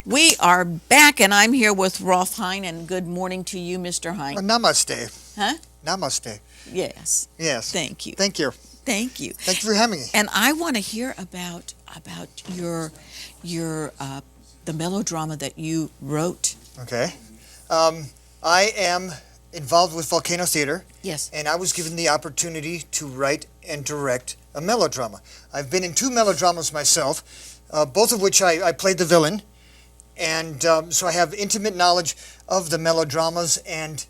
We are back, and I'm here with Rolf Hine, and good morning to you, Mr. Hine. Namaste. Huh? Namaste. Yes. Yes. Thank you. Thank you. Thank you. Thank you for having me. And I want to hear about your the melodrama that you wrote. Okay. I am involved with Volcano Theater. Yes. And I was given the opportunity to write and direct a melodrama. I've been in 2 melodramas myself, both of which I played the villain. And so I have intimate knowledge of the melodramas, and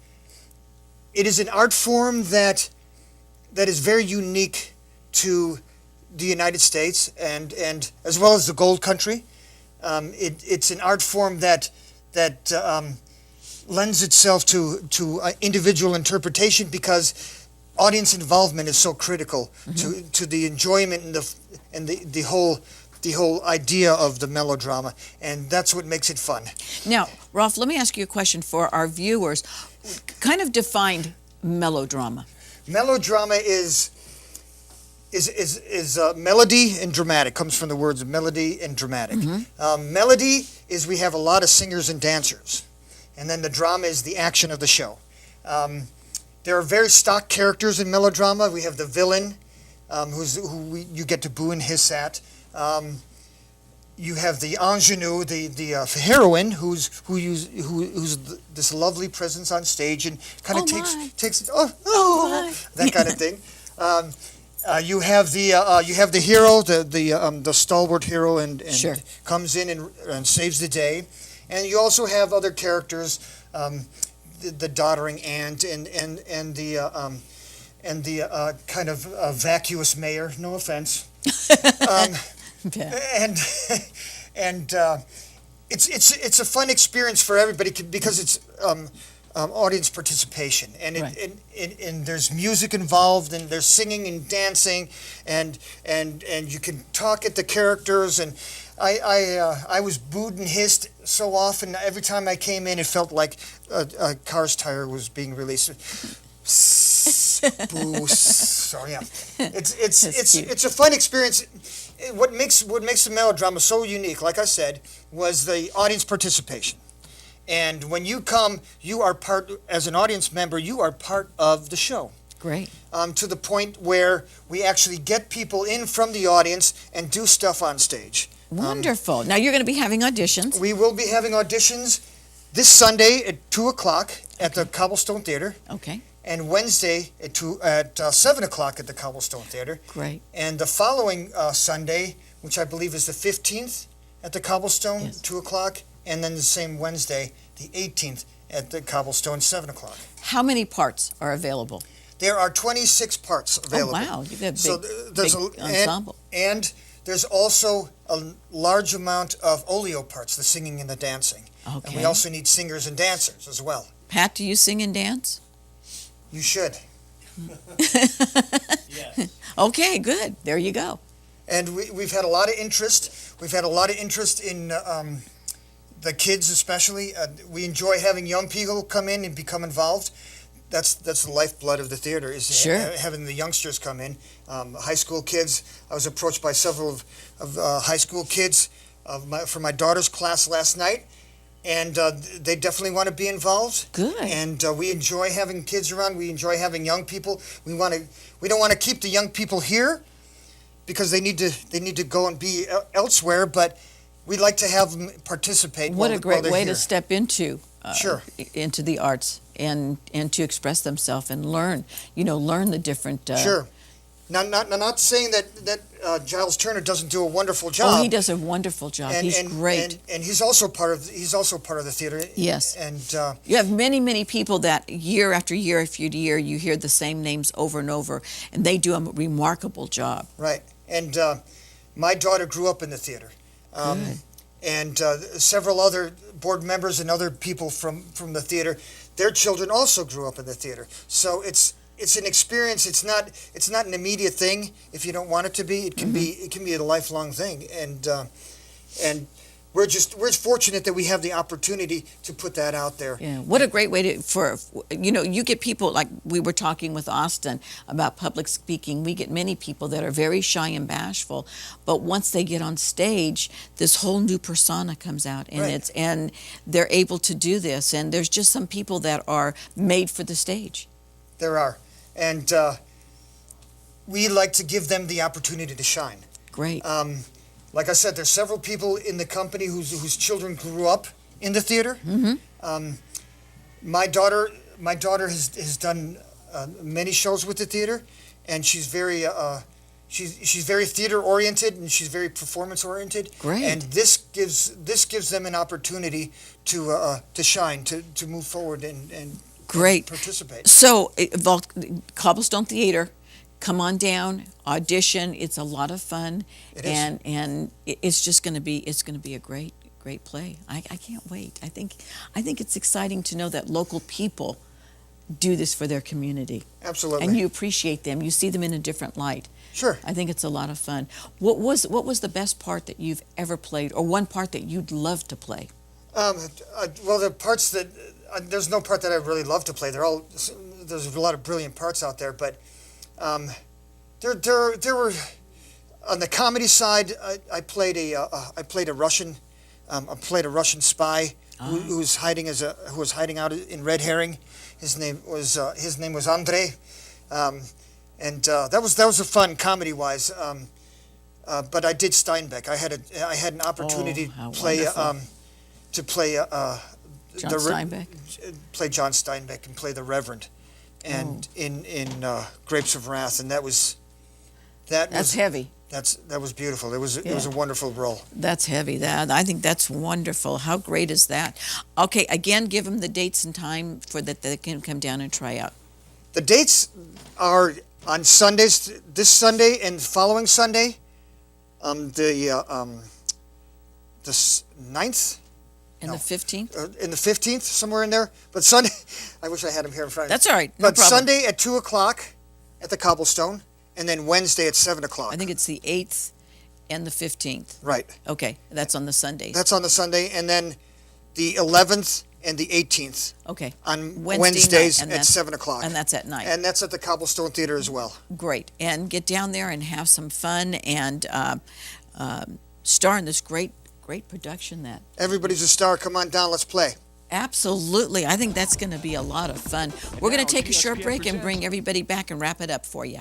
it is an art form that is very unique to the United States and as well as the Gold Country. It's an art form that lends itself to individual interpretation because audience involvement is so critical to the enjoyment and the whole idea of the melodrama, and that's what makes it fun. Now, Rolf, let me ask you a question for our viewers. Kind of define melodrama. Melodrama is melody and dramatic. Comes from the words melody and dramatic. Melody is we have a lot of singers and dancers, and then the drama is the action of the show. There are very stock characters in melodrama. We have the villain, you get to boo and hiss at. You have the ingenue, the heroine, who's this lovely presence on stage and kind of takes that kind of thing. You have the hero, the stalwart hero, and Sure. comes in and saves the day. And you also have other characters, the doddering aunt and the kind of vacuous mayor. No offense. Yeah. And it's a fun experience for everybody because it's audience participation, and and there's music involved, and there's singing and dancing, and you can talk at the characters, and I was booed and hissed so often. Every time I came in, it felt like a car's tire was being released. Boo. So yeah, it's a fun experience. What makes the melodrama so unique, like I said, was the audience participation. And when you come, you are as an audience member, you are part of the show. Great. To the point where we actually get people in from the audience and do stuff on stage. Wonderful. Now you're going to be having auditions. We will be having auditions this Sunday at 2 o'clock at the Cobblestone Theater. Okay. And Wednesday at 7 o'clock at the Cobblestone Theater. Great. And the following Sunday, which I believe is the 15th at the Cobblestone, Yes. 2 o'clock. And then the same Wednesday, the 18th at the Cobblestone, 7 o'clock. How many parts are available? There are 26 parts available. Oh, wow. You've got a big, So there's big ensemble. And there's also a large amount of oleo parts, the singing and the dancing. Okay. And we also need singers and dancers as well. Pat, do you sing and dance? You should. Yes. Okay, good. There you go. And we've had a lot of interest. We've had a lot of interest in the kids especially. We enjoy having young people come in and become involved. That's the lifeblood of the theater, is Sure. having the youngsters come in. High school kids. I was approached by several of high school kids from my daughter's class last night. And they definitely want to be involved. Good. And we enjoy having kids around. We enjoy having young people. We don't want to keep the young people here because they need to go and be elsewhere. But we'd like to have them participate. What a great way to here. step into Sure. into the arts and to express themselves and learn the different. Sure. Now, not saying that Giles Turner doesn't do a wonderful job. Oh, he does a wonderful job. He's great. And he's also part of the theater. Yes. And you have many people that year after year after year you hear the same names over and over, and they do a remarkable job. Right. And my daughter grew up in the theater. Good. And several other board members and other people from the theater, their children also grew up in the theater. So it's an experience. It's not an immediate thing. If you don't want it to be, it can be a lifelong thing. And we're fortunate that we have the opportunity to put that out there. Yeah, what a great way you get people like we were talking with Austin about public speaking. We get many people that are very shy and bashful, but once they get on stage, this whole new persona comes out, and Right. and they're able to do this. And there's just some people that are made for the stage. There are, and we like to give them the opportunity to shine. Great. Like I said, there's several people in the company whose children grew up in the theater. Mm-hmm. My daughter has done many shows with the theater, and she's very theater oriented, and she's very performance oriented. Great. And this gives them an opportunity to shine, to move forward and Great. participate. So, Cobblestone Theater, come on down, audition. It's a lot of fun, It is. and it's just going to be a great play. I can't wait. I think it's exciting to know that local people do this for their community, Absolutely. and you appreciate them. You see them in a different light. Sure. I think it's a lot of fun. What was the best part that you've ever played, or one part that you'd love to play? Well, the parts that there's no part that I really love to play. There's a lot of brilliant parts out there, but there were on the comedy side. I played a Russian spy who was hiding out in Red Herring. His name was Andre, and that was a fun comedy wise. But I did Steinbeck. I had an opportunity how play wonderful. to play John Steinbeck? play John Steinbeck and play the Reverend, and in Grapes of Wrath, and that's heavy. that was beautiful. It was a wonderful role. That's heavy. I think that's wonderful. How great is that? Okay, again, give them the dates and time for that they can come down and try out. The dates are on Sundays. This Sunday and following Sunday, the 9th. And No. the 15th? In the 15th, somewhere in there. But Sunday, I wish I had him here in front of me. That's all right. No But problem. Sunday at 2 o'clock at the Cobblestone, and then Wednesday at 7 o'clock. I think it's the 8th and the 15th. Right. Okay, that's on the Sundays. That's on the Sunday, and then the 11th and the 18th Okay. on Wednesday Wednesdays night, and at that's- 7 o'clock. And that's at night. And that's at the Cobblestone Theater as well. Great. And get down there and have some fun and star in this great production that. Everybody's a star. Come on down. Let's play. Absolutely. I think that's going to be a lot of fun. We're going to take a short TSPN break and presents- bring everybody back and wrap it up for you.